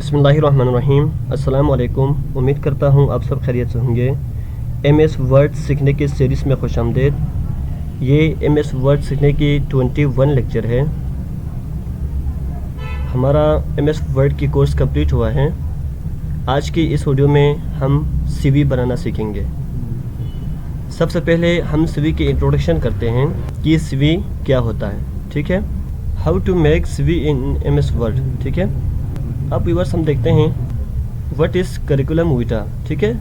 बिस्मिल्लाहिर्रहमानिर्रहीम। अस्सलाम वालेकुम। उम्मीद करता हूँ आप सब खैरियत से होंगे। MS वर्ड सीखने की सीरीज़ में खुशामदीद। ये MS वर्ड सीखने की 21 लेक्चर है। हमारा MS वर्ड की कोर्स कंप्लीट हुआ है। आज की इस वीडियो में हम CV बनाना सीखेंगे। सबसे पहले हम CV की इंट्रोडक्शन करते हैं कि CV क्या होता है। ठीक है, how to make CV in MS word. ठीक है, अब व्यूअर्स हम देखते हैं व्हाट इज़ करिकुलम विटा। ठीक है,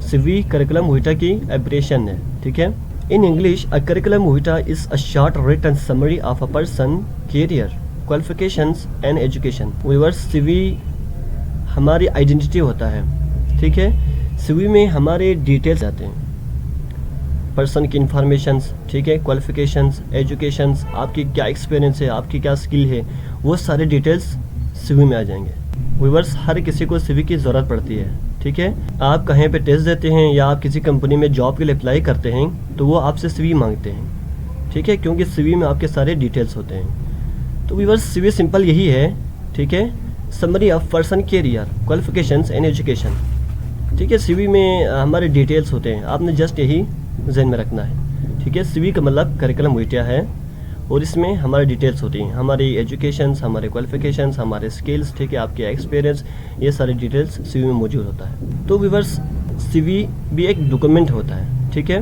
CV करिकुलम विटा की एब्रिएशन है। ठीक है, in English a curriculum vitae is a short written summary of a person career qualifications and education. Viewers CV हमारी आइडेंटिटी होता है। ठीक है, CV में हमारे डिटेल्स आते हैं, पर्सन की इंफॉर्मेशंस, ठीक है, क्वालिफिकेशंस, एजुकेशंस, आपकी क्या एक्सपीरियंस है, आपकी क्या स्किल है, वो सारे डिटेल्स CV में आ जाएंगे। व्यूअर्स हर किसी को CV की ज़रूरत पड़ती है। ठीक है, आप कहीं पे टेस्ट देते हैं या आप किसी कंपनी में जॉब के लिए अप्लाई करते हैं तो वो आपसे CV मांगते हैं। ठीक है, क्योंकि CV में आपके सारे डिटेल्स होते हैं। तो व्यूअर्स CV सिंपल यही है। ठीक है, summary of person career qualifications and education. ठीक है, CV में हमारे डिटेल्स होते हैं, आपने जस्ट यही जहन में रखना है। ठीक है, CV का मतलब करिकुलम विटा है और इसमें हमारी डिटेल्स होती हैं, हमारी एजुकेशंस, हमारे क्वालिफिकेशंस, हमारे स्किल्स, ठीक है, आपके एक्सपीरियंस, ये सारे डिटेल्स CV में मौजूद होता है। तो व्यूअर्स CV भी एक डॉक्यूमेंट होता है। ठीक है,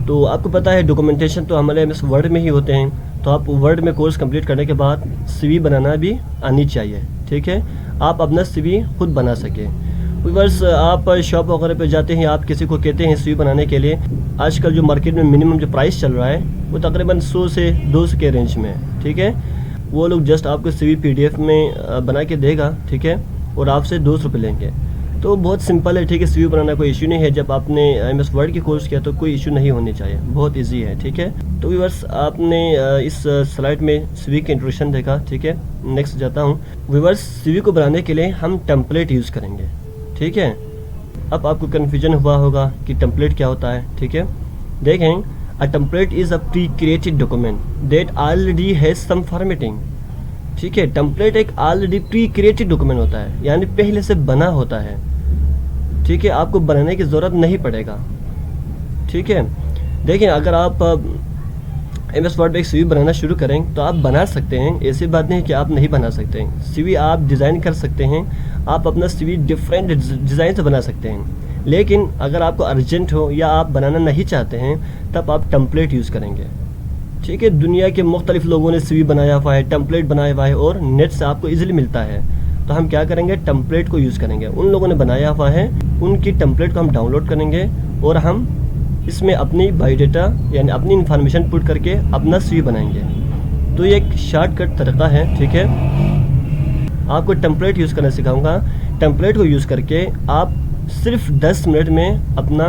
तो आपको पता है डॉक्यूमेंटेशन तो हमारे MS वर्ड में ही होते हैं। तो आप वर्ड में कोर्स कंप्लीट करने के बाद CV बनाना भी आनी चाहिए। ठीक है, आप अपना CV खुद बना सकें। व्यूअर्स आप शॉप वगैरह पे जाते हैं, आप किसी को कहते हैं CV बनाने के लिए, आजकल जो मार्केट में मिनिमम जो प्राइस चल रहा है वो तकरीबन 100 से 200 के रेंज में है। ठीक है, वो लोग जस्ट आपको CV PDF में बना के देगा। ठीक है, और आपसे 200 रुपये लेंगे। तो बहुत सिंपल है। ठीक है, CV बनाना कोई इशू नहीं है। जब आपने MS वर्ड की कोर्स किया तो कोई इशू नहीं होनी चाहिए, बहुत ईजी है। ठीक है, तो व्यूअर्स आपने इस स्लाइड में CV की इंट्रोडक्शन देखा। ठीक है, नेक्स्ट जाता हूँ। व्यूअर्स CV को बनाने के लिए हम टेम्पलेट यूज़ करेंगे। ठीक है, अब आपको कन्फ्यूजन हुआ होगा कि टेम्पलेट क्या होता है। ठीक है, देखें, a template is a pre created document that already has some formatting. ठीक है, टेम्पलेट एक ऑलरेडी प्री क्रिएटेड डॉक्यूमेंट होता है, यानी पहले से बना होता है। ठीक है, आपको बनाने की ज़रूरत नहीं पड़ेगा। ठीक है, देखें, अगर आप MS वर्ड में एक CV बनाना शुरू करें तो आप बना सकते हैं, ऐसी बात नहीं कि आप नहीं बना सकते हैं। CV आप डिज़ाइन कर सकते हैं, आप अपना CV डिफरेंट डिज़ाइन से बना सकते हैं। लेकिन अगर आपको अर्जेंट हो या आप बनाना नहीं चाहते हैं तब आप टेम्पलेट यूज़ करेंगे। ठीक है, दुनिया के मुख्तलिफ लोगों ने CV बनाया हुआ है, टेम्पलेट बनाया हुआ है और नेट से आपको ईजिली मिलता है। तो हम क्या करेंगे, टेम्पलेट को यूज़ करेंगे। उन लोगों ने बनाया हुआ है, उनकी टेम्पलेट को हम डाउनलोड करेंगे और हम इसमें अपनी बायोडाटा यानी अपनी इंफॉर्मेशन पुट करके अपना CV बनाएंगे। तो ये एक शॉर्टकट तरीका है। ठीक है, आपको टेम्पलेट यूज़ करना सिखाऊंगा। टेम्पलेट को यूज़ करके आप सिर्फ 10 मिनट में अपना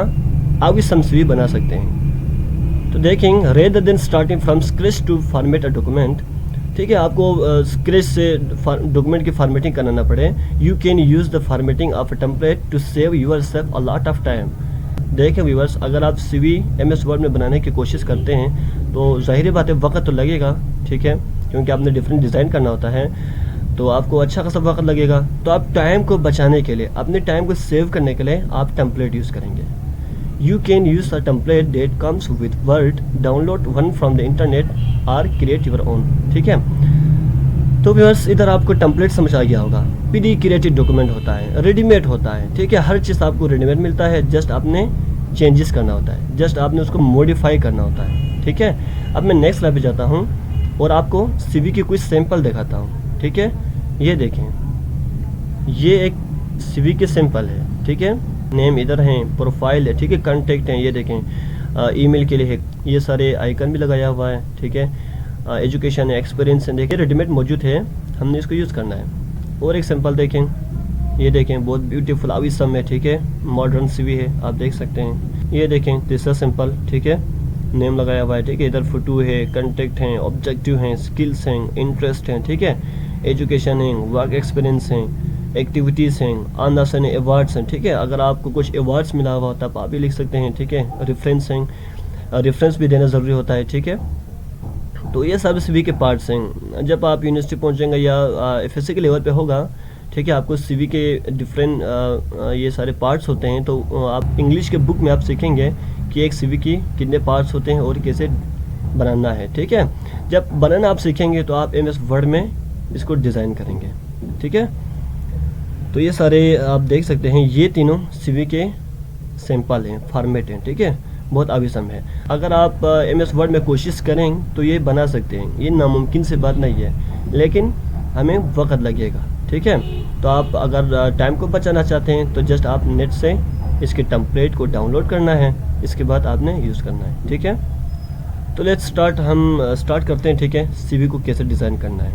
आविसम CV बना सकते हैं। तो देखें, rather than starting from scratch to format a document. ठीक है, आपको स्क्रैच से डॉक्यूमेंट की फॉर्मेटिंग करना ना पड़े, you can use the formatting of a template to save yourself a lot of time. देखें व्यूअर्स, अगर आप CV MS वर्ड में बनाने की कोशिश करते हैं तो ज़ाहिर बात है वक्त तो लगेगा। ठीक है, क्योंकि आपने डिफरेंट डिज़ाइन करना होता है तो आपको अच्छा खासा वक्त लगेगा। तो आप टाइम को बचाने के लिए, अपने टाइम को सेव करने के लिए आप टेम्पलेट यूज़ करेंगे। You can use a template that comes with word, download one from the internet और क्रिएट योर ओन। ठीक है, तो व्यूअर्स इधर आपको टेम्पलेट समझ आ गया होगा। प्री क्रिएटेड डॉक्यूमेंट होता है, रेडीमेड होता है। ठीक है, हर चीज़ आपको रेडीमेड मिलता है, जस्ट आपने चेंजेस करना होता है, जस्ट आपने उसको मॉडिफाई करना होता है। ठीक है, अब मैं नेक्स्ट स्लाइड पे जाता हूँ और आपको CV की कुछ सैंपल दिखाता हूँ। ठीक है, ये देखें, ये एक CV के सैंपल है। ठीक है, नेम इधर हैं, प्रोफाइल है, ठीक है, कॉन्टेक्ट हैं, ये देखें, ईमेल के लिए है, ये सारे आइकन भी लगाया हुआ है। ठीक है, एजुकेशन है, एक्सपीरियंस है, देखिए रेडीमेड मौजूद है, हमने इसको यूज़ करना है। और एक सैंपल देखें, ये देखें, बहुत ब्यूटीफुल आविसम है। ठीक है, मॉडर्न CV है, आप देख सकते हैं। ये देखें, तीसरा सिंपल। ठीक है, नेम लगाया हुआ है। ठीक है, इधर फोटो है, कंटेक्ट हैं, ऑब्जेक्टिव हैं, स्किल्स हैं, इंटरेस्ट हैं। ठीक है, एजुकेशन है, वर्क एक्सपीरियंस हैं, एक्टिविटीज़ हैं, आंदासन अवार्ड्स हैं। ठीक है, अगर आपको कुछ अवार्ड्स मिला हुआ तब आप भी लिख सकते हैं। ठीक है, रेफरेंस हैं, रेफरेंस भी देना ज़रूरी होता है। ठीक है, तो ये सब CV के पार्ट्स हैं। जब आप यूनिवर्सिटी पहुंचेंगे या FSC के लेवल पे होगा ठीक है। आपको सीवी के डिफरेंट ये सारे पार्ट्स होते हैं, तो आप इंग्लिश के बुक में आप सीखेंगे कि एक सीवी की कितने पार्ट्स होते हैं और कैसे बनाना है, ठीक है। जब बनाना आप सीखेंगे तो आप MS वर्ड में इसको डिज़ाइन करेंगे, ठीक है। तो ये सारे आप देख सकते हैं, ये तीनों सीवी के सैंपल हैं, फॉर्मेट हैं, ठीक है। बहुत आविसम है। अगर आप MS वर्ड में कोशिश करें तो ये बना सकते हैं, ये नामुमकिन से बात नहीं है, लेकिन हमें वक्त लगेगा, ठीक है। तो आप अगर टाइम को बचाना चाहते हैं तो जस्ट आप नेट से इसके टेम्पलेट को डाउनलोड करना है, इसके बाद आपने यूज़ करना है, ठीक है। तो लेट्स स्टार्ट, हम स्टार्ट करते हैं, ठीक है, सीवी को कैसे डिज़ाइन करना है।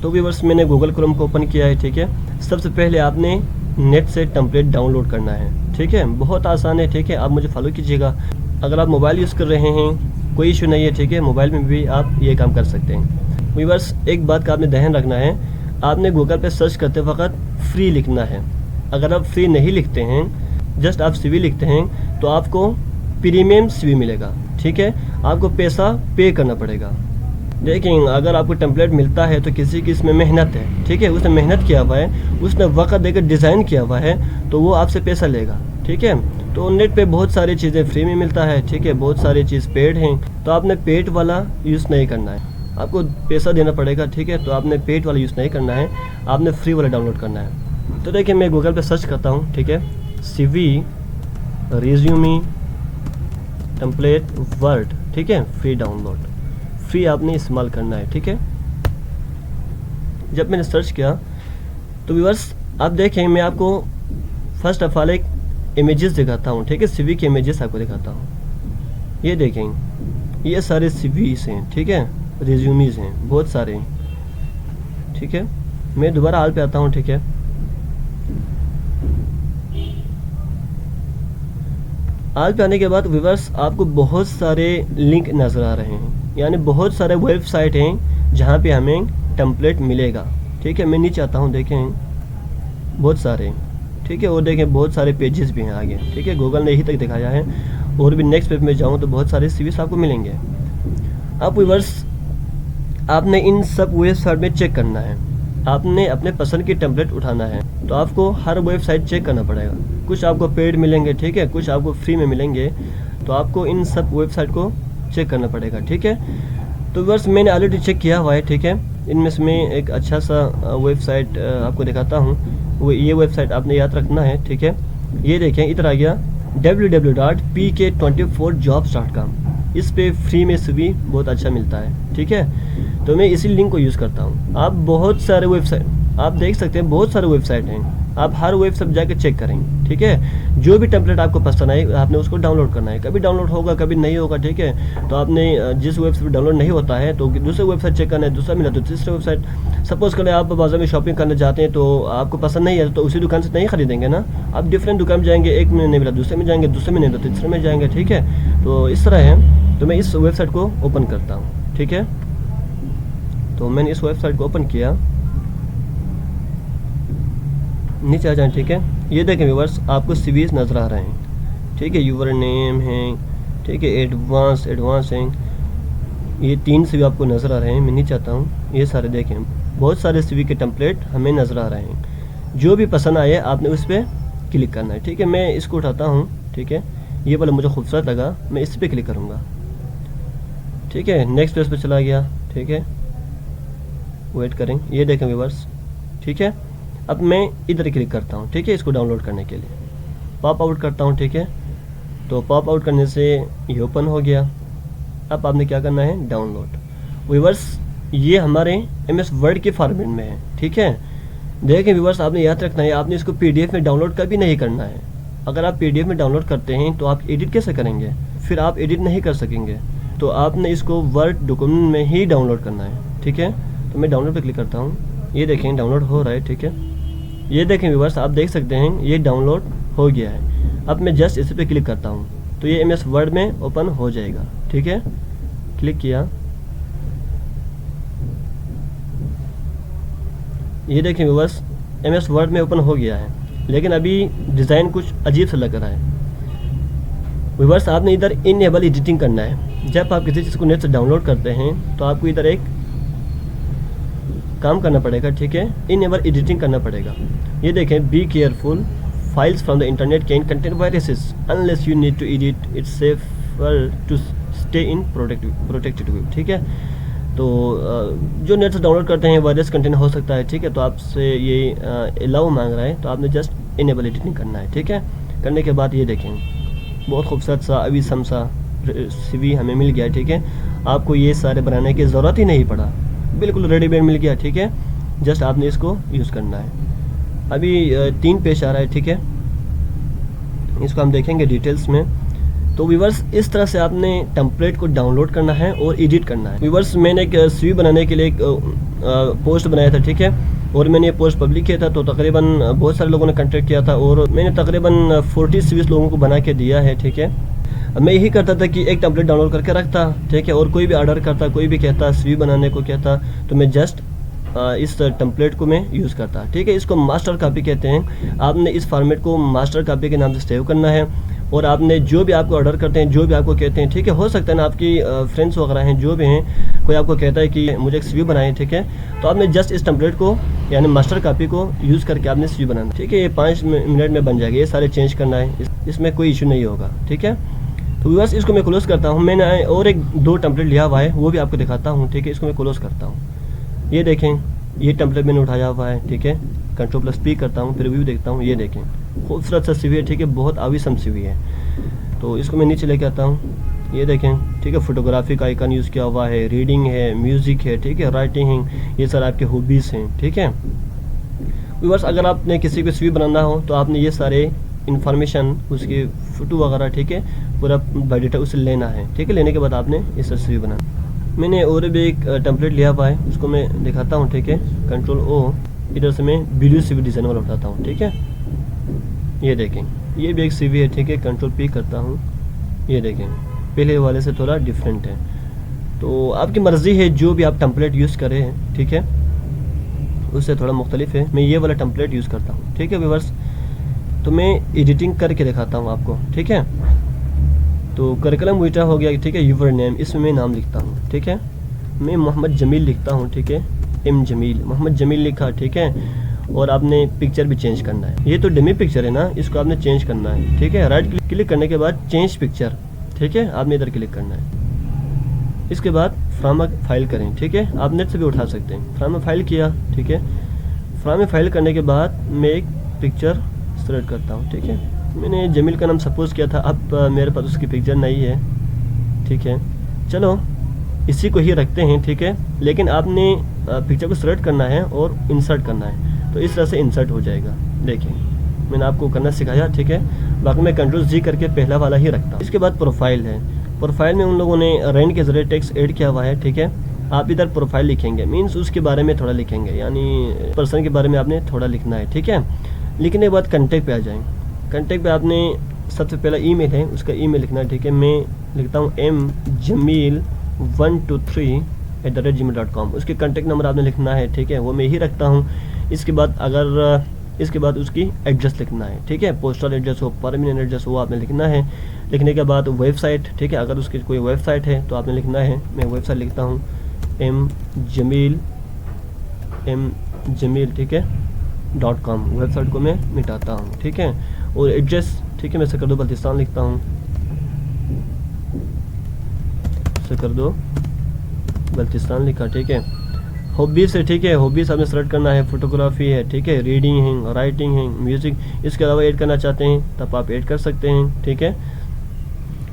तो व्यूअर्स, मैंने गूगल क्रोम को ओपन किया है, ठीक है। सबसे पहले आपने नेट से टेम्पलेट डाउनलोड करना है, ठीक है। बहुत आसान है, ठीक है। आप मुझे फॉलो कीजिएगा। अगर आप मोबाइल यूज़ कर रहे हैं कोई इशू नहीं है, ठीक है। मोबाइल में भी आप ये काम कर सकते हैं। व्यूअर्स, एक बात का आपने ध्यान रखना है, आपने गूगल पे सर्च करते वक्त फ्री लिखना है। अगर आप फ्री नहीं लिखते हैं, जस्ट आप सीवी लिखते हैं, तो आपको प्रीमियम सीवी मिलेगा, ठीक है। आपको पैसा पे करना पड़ेगा। देखिए, अगर आपको टेम्पलेट मिलता है तो किसी की इसमें मेहनत है, ठीक है। उसने मेहनत किया हुआ है, उसने वक्त देकर डिज़ाइन किया हुआ है, तो वो आपसे पैसा लेगा, ठीक है। तो नेट पे बहुत सारी चीज़ें फ्री में मिलता है, ठीक है। बहुत सारी चीज़ पेड हैं, तो आपने पेड वाला यूज़ नहीं करना है, आपको पैसा देना पड़ेगा, ठीक है। तो आपने पेड वाला यूज़ नहीं करना है, आपने फ्री वाला डाउनलोड करना है। तो देखिए, मैं गूगल पे सर्च करता हूँ, ठीक है, CV रिज्यूमी टेम्पलेट वर्ड, ठीक है, फ्री डाउनलोड। फ्री आपने इस्तेमाल करना है, ठीक है। जब मैंने सर्च किया तो व्यूअर्स आप देखें, मैं आपको फर्स्ट ऑफ ऑल एक इमेजेस दिखाता हूँ, ठीक है। सीवी के इमेजेस आपको दिखाता हूँ। ये देखें, ये सारे सीवीज हैं, ठीक है, रिज्यूमीज हैं, बहुत सारे हैं, ठीक है। मैं दोबारा हाल पे आता हूँ, ठीक है। हाल पे आने के बाद व्यूअर्स आपको बहुत सारे लिंक नज़र आ रहे हैं, यानी बहुत सारे वेबसाइट हैं जहाँ पे हमें टेम्पलेट मिलेगा, ठीक है। मैं नीचे आता हूँ, देखें बहुत सारे, ठीक है। और देखें बहुत सारे पेजेस भी हैं आगे, ठीक है। गूगल ने यही तक दिखाया है, और भी नेक्स्ट पेज में जाऊँ तो बहुत सारे सीवीज आपको मिलेंगे। अब व्यूअर्स, आपने इन सब वेबसाइट में चेक करना है, आपने अपने पसंद की टेम्पलेट उठाना है। तो आपको हर वेबसाइट चेक करना पड़ेगा, कुछ आपको पेड मिलेंगे, ठीक है, कुछ आपको फ्री में मिलेंगे। तो आपको इन सब वेबसाइट को चेक करना पड़ेगा, ठीक है। तो व्यूअर्स, मैंने ऑलरेडी चेक किया हुआ है, ठीक है। इनमें से मैं एक अच्छा सा वेबसाइट आपको दिखाता हूँ। वो ये वेबसाइट आपने याद रखना है, ठीक है। ये देखें, इधर आ गया www.pk24jobs.com। इस पे फ्री में सीवी बहुत अच्छा मिलता है, ठीक है। तो मैं इसी लिंक को यूज़ करता हूँ। आप बहुत सारे वेबसाइट आप देख सकते हैं, बहुत सारे वेबसाइट हैं, आप हर वेबसाइट जाके चेक करेंगे, ठीक है। जो भी टेम्पलेट आपको पसंद आए आपने उसको डाउनलोड करना है। कभी डाउनलोड होगा, कभी नहीं होगा, ठीक है। तो आपने जिस वेबसाइट पर डाउनलोड नहीं होता है तो दूसरे वेबसाइट चेक करना है, दूसरा मिला तो तीसरे वेबसाइट। सपोज करें आप बाजार में शॉपिंग करने जाते हैं, तो आपको पसंद नहीं है तो उसी दुकान से नहीं खरीदेंगे ना, आप डिफरेंट दुकान में जाएंगे, एक में नहीं मिला दूसरे में जाएंगे, दूसरे में नहीं मिला तीसरे में जाएंगे, ठीक है। तो इस तरह है। तो मैं इस वेबसाइट को ओपन करता हूँ, ठीक है। तो मैंने इस वेबसाइट को ओपन किया, नीचे आ जाएं, ठीक है। ये देखें व्यूअर्स, आपको सीवीज नज़र आ रहे हैं, ठीक है। यूवर नेम है, ठीक है, एडवांस हैं, ये 3 सीवी आपको नज़र आ रहे हैं। मैं नीचे आता हूँ, ये सारे देखें, बहुत सारे सीवी के टेम्पलेट हमें नज़र आ रहे हैं। जो भी पसंद आए आपने उस पर क्लिक करना है, ठीक है। मैं इसको उठाता हूँ, ठीक है। ये वाला मुझे खूबसूरत लगा, मैं इस पर क्लिक करूँगा, ठीक है। नेक्स्ट पेज पर चला गया, ठीक है। वेट करें, ये देखें व्यूअर्स, ठीक है। अब मैं इधर क्लिक करता हूँ, ठीक है, इसको डाउनलोड करने के लिए पॉप आउट करता हूँ, ठीक है। तो पॉप आउट करने से ये ओपन हो गया। अब आपने क्या करना है, डाउनलोड। व्यूअर्स, ये हमारे MS वर्ड के फॉर्मेट में है, ठीक है। देखिए व्यूअर्स, आपने याद रखना है, आपने इसको PDF में डाउनलोड कभी नहीं करना है। अगर आप PDF में डाउनलोड करते हैं तो आप एडिट कैसे करेंगे, फिर आप एडिट नहीं कर सकेंगे। तो आपने इसको वर्ड डॉक्यूमेंट में ही डाउनलोड करना है, ठीक है। तो मैं डाउनलोड पर क्लिक करता हूँ, ये देखें डाउनलोड हो रहा है, ठीक है। ये देखें व्यूअर्स, आप देख सकते हैं ये डाउनलोड हो गया है। अब मैं जस्ट इस पर क्लिक करता हूँ तो ये MS वर्ड में ओपन हो जाएगा, ठीक है। क्लिक किया, ये देखें व्यूअर्स, MS वर्ड में ओपन हो गया है, लेकिन अभी डिज़ाइन कुछ अजीब सा लग रहा है। व्यूअर्स, आपने इधर इनेबल एडिटिंग करना है। जब आप किसी चीज़ को नेट से डाउनलोड करते हैं तो आपको इधर एक काम करना पड़ेगा, ठीक है, इनेबल एडिटिंग करना पड़ेगा। ये देखें, be careful, files from the internet can contain viruses unless you need to edit it's safer to stay in protected view, ठीक है। तो जो नेट से डाउनलोड करते हैं वायरस कंटेंट हो सकता है, ठीक है, तो आपसे ये अलाउ मांग रहा है, तो आपने जस्ट इनेबल एडिटिंग करना है, ठीक है। करने के बाद ये देखें, बहुत खूबसूरत सा अभी समसा CV हमें मिल गया, ठीक है। आपको ये सारे बनाने की ज़रूरत ही नहीं पड़ा, बिल्कुल रेडीमेड मिल गया, ठीक है। जस्ट आपने इसको यूज़ करना है। अभी 3 पेज आ रहा है, ठीक है, इसको हम देखेंगे डिटेल्स में। तो व्यूवर्स, इस तरह से आपने टेम्पलेट को डाउनलोड करना है और एडिट करना है। व्यूवर्स, मैंने एक CV बनाने के लिए एक पोस्ट बनाया था, ठीक है, और मैंने ये पोस्ट पब्लिक किया था, तो तकरीबन बहुत सारे लोगों ने कॉन्टेक्ट किया था और मैंने तकरीबन 40 CVs लोगों को बना के दिया है, ठीक है। मैं यही करता था कि एक टेम्पलेट डाउनलोड करके रखता, ठीक है, और कोई भी ऑर्डर करता, कोई भी कहता CV बनाने को कहता, तो मैं जस्ट इस टेम्पलेट को मैं यूज़ करता, ठीक है। इसको मास्टर कॉपी कहते हैं। आपने इस फॉर्मेट को मास्टर कॉपी के नाम से सेव करना है और आपने जो भी आपको ऑर्डर करते हैं, जो भी आपको कहते हैं, ठीक है, हो सकता है ना आपकी फ्रेंड्स वगैरह हैं, जो भी हैं, कोई आपको कहता है कि मुझे एक CV बनाए, ठीक है, तो आपने जस्ट इस टेम्पलेट को यानी मास्टर कॉपी को यूज़ करके आपने CV बनाना, ठीक है। ये 5 मिनट में बन जाएगा, ये सारे चेंज करना है, इसमें कोई इशू नहीं होगा, ठीक है। तो व्यूअर्स, इसको मैं क्लोज करता हूँ। मैंने और एक 2 टेम्पलेट लिया हुआ है, वो भी आपको दिखाता हूँ, ठीक है। इसको मैं क्लोज करता हूँ। ये देखें, ये टेम्पलेट मैंने उठाया हुआ है, ठीक है। Ctrl+P करता हूँ, फिर व्यू देखता हूँ। ये देखें, खूबसूरत सा CV है, ठीक है, बहुत आविसम CV है। तो इसको मैं नीचे लेके आता हूँ। ये देखें, ठीक है, फोटोग्राफी का आइकन यूज़ किया हुआ है, रीडिंग है, म्यूज़िक है, ठीक है, राइटिंग है, ये सारे आपके हॉबीज़ हैं, ठीक है। व्यूअर्स, अगर आपने किसी को CV बनाना हो तो आपने ये सारे इन्फॉर्मेशन, उसकी फ़ोटो वगैरह, ठीक है, पूरा बायोडाटा उसे लेना है, ठीक है। लेने के बाद आपने इस CV बनाना। मैंने और भी एक टेम्पलेट लिया हुआ है, उसको मैं दिखाता हूँ, ठीक है। Ctrl+O, इधर से मैं वीडियो CV डिज़ाइन वाला उठाता हूँ, ठीक है। ये देखें, ये भी एक CV है, ठीक है। Ctrl+P करता हूँ। ये देखें, पहले वाले से थोड़ा डिफरेंट है। तो आपकी मर्ज़ी है, जो भी आप टेम्पलेट यूज़ करें, ठीक है, उससे थोड़ा मुख्तलिफ है। मैं ये वाला टेम्पलेट यूज़ करता हूँ, ठीक है व्यूअर्स। तो मैं एडिटिंग करके दिखाता हूँ आपको, ठीक है। तो करिकुलम वीटा हो गया, ठीक है। यूवर नेम, इसमें मैं नाम लिखता हूँ, ठीक है। मैं मोहम्मद जमील लिखता हूँ, ठीक है। M जमील, मोहम्मद जमील लिखा, ठीक है। और आपने पिक्चर भी चेंज करना है। ये तो डमी पिक्चर है ना, इसको आपने चेंज करना है, ठीक है। राइट क्लिक करने के बाद चेंज पिक्चर, ठीक है, आपने इधर क्लिक करना है। इसके बाद फ्रॉम फाइल करें, ठीक है। आप नेट से भी उठा सकते हैं। फ्रॉम फाइल किया, ठीक है। फ्रॉम फाइल करने के बाद मैं एक पिक्चर सेलेक्ट करता हूँ, ठीक है। मैंने जमील का नाम सपोज किया था, अब मेरे पास उसकी पिक्चर नहीं है, ठीक है। चलो इसी को ही रखते हैं, ठीक है। लेकिन आपने पिक्चर को सेलेक्ट करना है और इंसर्ट करना है, तो इस तरह से इंसर्ट हो जाएगा। देखिए, मैंने आपको करना सिखाया, ठीक है। बाकी मैं Ctrl+G करके पहला वाला ही रखता हूँ। इसके बाद प्रोफाइल है। प्रोफाइल में उन लोगों ने रेंट के ज़रिए टेक्स्ट ऐड किया हुआ है, ठीक है। आप इधर प्रोफाइल लिखेंगे, मीन्स उसके बारे में थोड़ा लिखेंगे, यानी पर्सन के बारे में आपने थोड़ा लिखना है, ठीक है। लिखने के बाद कंटेक्ट पे आ जाएँ। कंटेक्ट पे आपने सबसे पहला ईमेल है, उसका ईमेल लिखना है, ठीक है। मैं लिखता हूँ mjamil123@gmail.com। उसके कंटेक्ट नंबर आपने लिखना है, ठीक है, वो मैं ही रखता हूँ। इसके बाद उसकी एड्रेस लिखना है, ठीक है। पोस्टल एड्रेस हो, परमानेंट एड्रेस हो, आपने लिखना है। लिखने के बाद वेबसाइट, ठीक है, अगर उसकी कोई वेबसाइट है तो आपने लिखना है। मैं वेबसाइट लिखता हूँ mjamil, ठीक है, .com। वेबसाइट को मैं मिटाता हूँ, ठीक है। और एड्रेस, ठीक है, मैं सकरदो बल्तिस्तान लिखता हूँ, सकरदो बल्तिस्तान लिखा, ठीक है। हॉबीज़ है, ठीक है, हॉबीज़ आपने सेलेक्ट करना है। फोटोग्राफी है, ठीक है, रीडिंग है, राइटिंग है, म्यूज़िक। इसके अलावा ऐड करना चाहते हैं तब आप ऐड कर सकते हैं, ठीक है।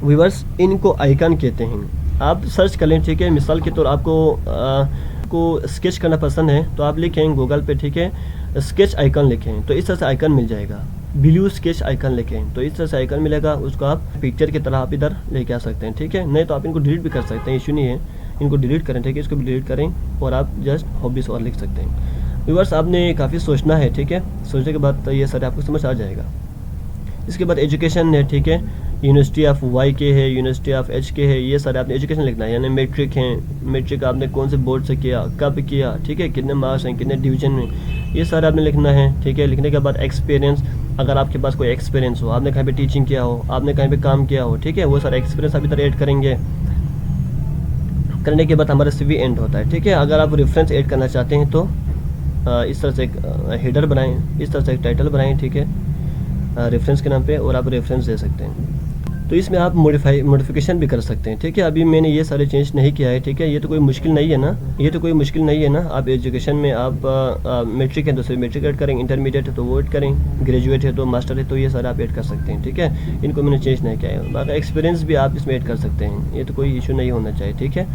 व्यूअर्स, इनको आइकन कहते हैं। आप सर्च कर लें, ठीक है। मिसाल के तौर आपको स्केच करना पसंद है तो आप लिखें गूगल पे, ठीक है, स्केच आइकन लिखें, तो इस तरह से आइकन मिल जाएगा। ब्लू स्केच आइकन लिखें, तो इस तरह से आइकन मिलेगा। उसको आप पिक्चर की तरह आप इधर लेके आ सकते हैं, ठीक है। नहीं तो आप इनको डिलीट भी कर सकते हैं, इशू नहीं है। इनको डिलीट करें, ठीक है, इसको भी डिलीट करें और आप जस्ट हॉबीज़ और लिख सकते हैं। व्यूअर्स, आपने काफ़ी सोचना है, ठीक है। सोचने के बाद ये सारे आपको समझ आ जाएगा। इसके बाद एजुकेशन है, ठीक है। यूनिवर्सिटी ऑफ वाई के है, यूनिवर्सिटी ऑफ एच के है, ये सारे आपने एजुकेशन लिखना है। यानी मैट्रिक हैं, मैट्रिक आपने कौन से बोर्ड से किया, कब किया, ठीक है, कितने मार्क्स हैं, कितने डिवीजन में, ये सारे आपने लिखना है, ठीक है। लिखने के बाद एक्सपीरियंस, अगर आपके पास कोई एक्सपीरियंस हो, आपने कहीं पे टीचिंग किया हो, आपने कहीं पे काम किया हो, ठीक है, वो सारा एक्सपीरियंस आप इधर ऐड करेंगे। करने के बाद हमारा CV एंड होता है, ठीक है। अगर आप रेफरेंस ऐड करना चाहते हैं तो इस तरह से एक हेडर बनाएं, इस तरह से एक टाइटल बनाएं, ठीक है, रेफरेंस के नाम पे, और आप रेफरेंस दे सकते हैं। तो इसमें आप मॉडिफिकेशन भी कर सकते हैं, ठीक है। अभी मैंने ये सारे चेंज नहीं किया है, ठीक है। ये तो कोई मुश्किल नहीं है ना, ये तो कोई मुश्किल नहीं है ना। आप एजुकेशन में आप मैट्रिक है तो सिर्फ मैट्रिक ऐड करेंगे, इंटरमीडिएट है तो वो ऐड करें, ग्रेजुएट है तो मास्टर है तो ये सारे आप ऐड कर सकते हैं, ठीक है। इनको मैंने चेंज नहीं किया है। बाकी एक्सपीरियंस भी आप इसमें ऐड कर सकते हैं, ये तो कोई इशू नहीं होना चाहिए, ठीक है।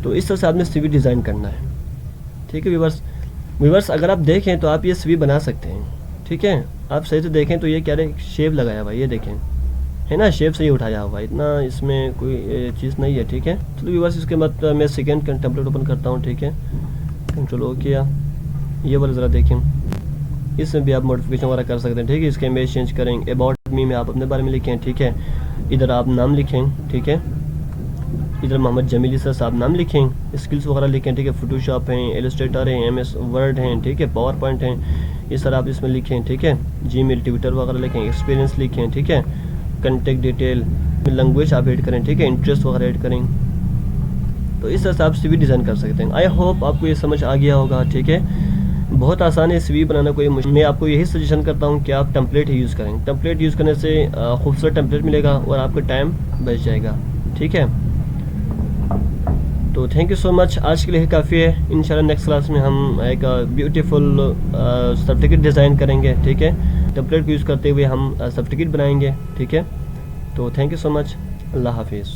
तो इस तरह से आपने CV डिज़ाइन करना है, ठीक है। व्यूअर्स अगर आप देखें तो आप ये CV बना सकते हैं, ठीक है। आप सही से देखें तो ये क्या है, शेप लगाया हुआ है, ये देखें, है ना, शेप से ही उठाया हुआ है, इतना इसमें कोई चीज़ नहीं है, ठीक है। चलो व्यूअर्स इसके बाद मैं सेकेंड टेम्पलेट ओपन करता हूँ, ठीक है। कंट्रोल ओ किया, ये वाला ज़रा देखें, इसमें भी आप मॉडिफिकेशन वगैरह कर सकते हैं, ठीक है। इसके इमेज चेंज करेंगे, अबाउट मी में आप अपने बारे में लिखें, ठीक है। इधर आप नाम लिखें, ठीक है। इधर मोहम्मद जमील सर साहब नाम लिखें, स्किल्स वगैरह लिखें, ठीक है। फोटोशॉप हैं, इलस्ट्रेटर हैं, MS वर्ड हैं, ठीक है, पावर पॉइंट हैं, ये सर आप इसमें लिखें, ठीक है। Gmail ट्विटर वगैरह लिखें, एक्सपीरियंस लिखें, ठीक है। कंटेक्ट डिटेल, लैंग्वेज आप ऐड करें, ठीक है, इंटरेस्ट वगैरह ऐड करें। तो इस तरह से आप CV डिज़ाइन कर सकते हैं। आई होप आपको ये समझ आ गया होगा, ठीक है। बहुत आसान है CV बनाना, कोई मैं आपको यही सजेशन करता हूँ कि आप टेम्पलेट ही यूज़ करें। टेम्पलेट यूज़ करने से खूबसूरत टेम्पलेट मिलेगा और आपका टाइम बच जाएगा, ठीक है। तो थैंक यू सो मच, आज के लिए काफ़ी है। इंशाल्लाह नेक्स्ट क्लास में हम एक ब्यूटीफुल सर्टिफिकेट डिज़ाइन करेंगे, ठीक है। टेम्पलेट को यूज़ करते हुए हम सर्टिफिकेट बनाएंगे, ठीक है। तो थैंक यू सो मच, अल्लाह हाफिज़।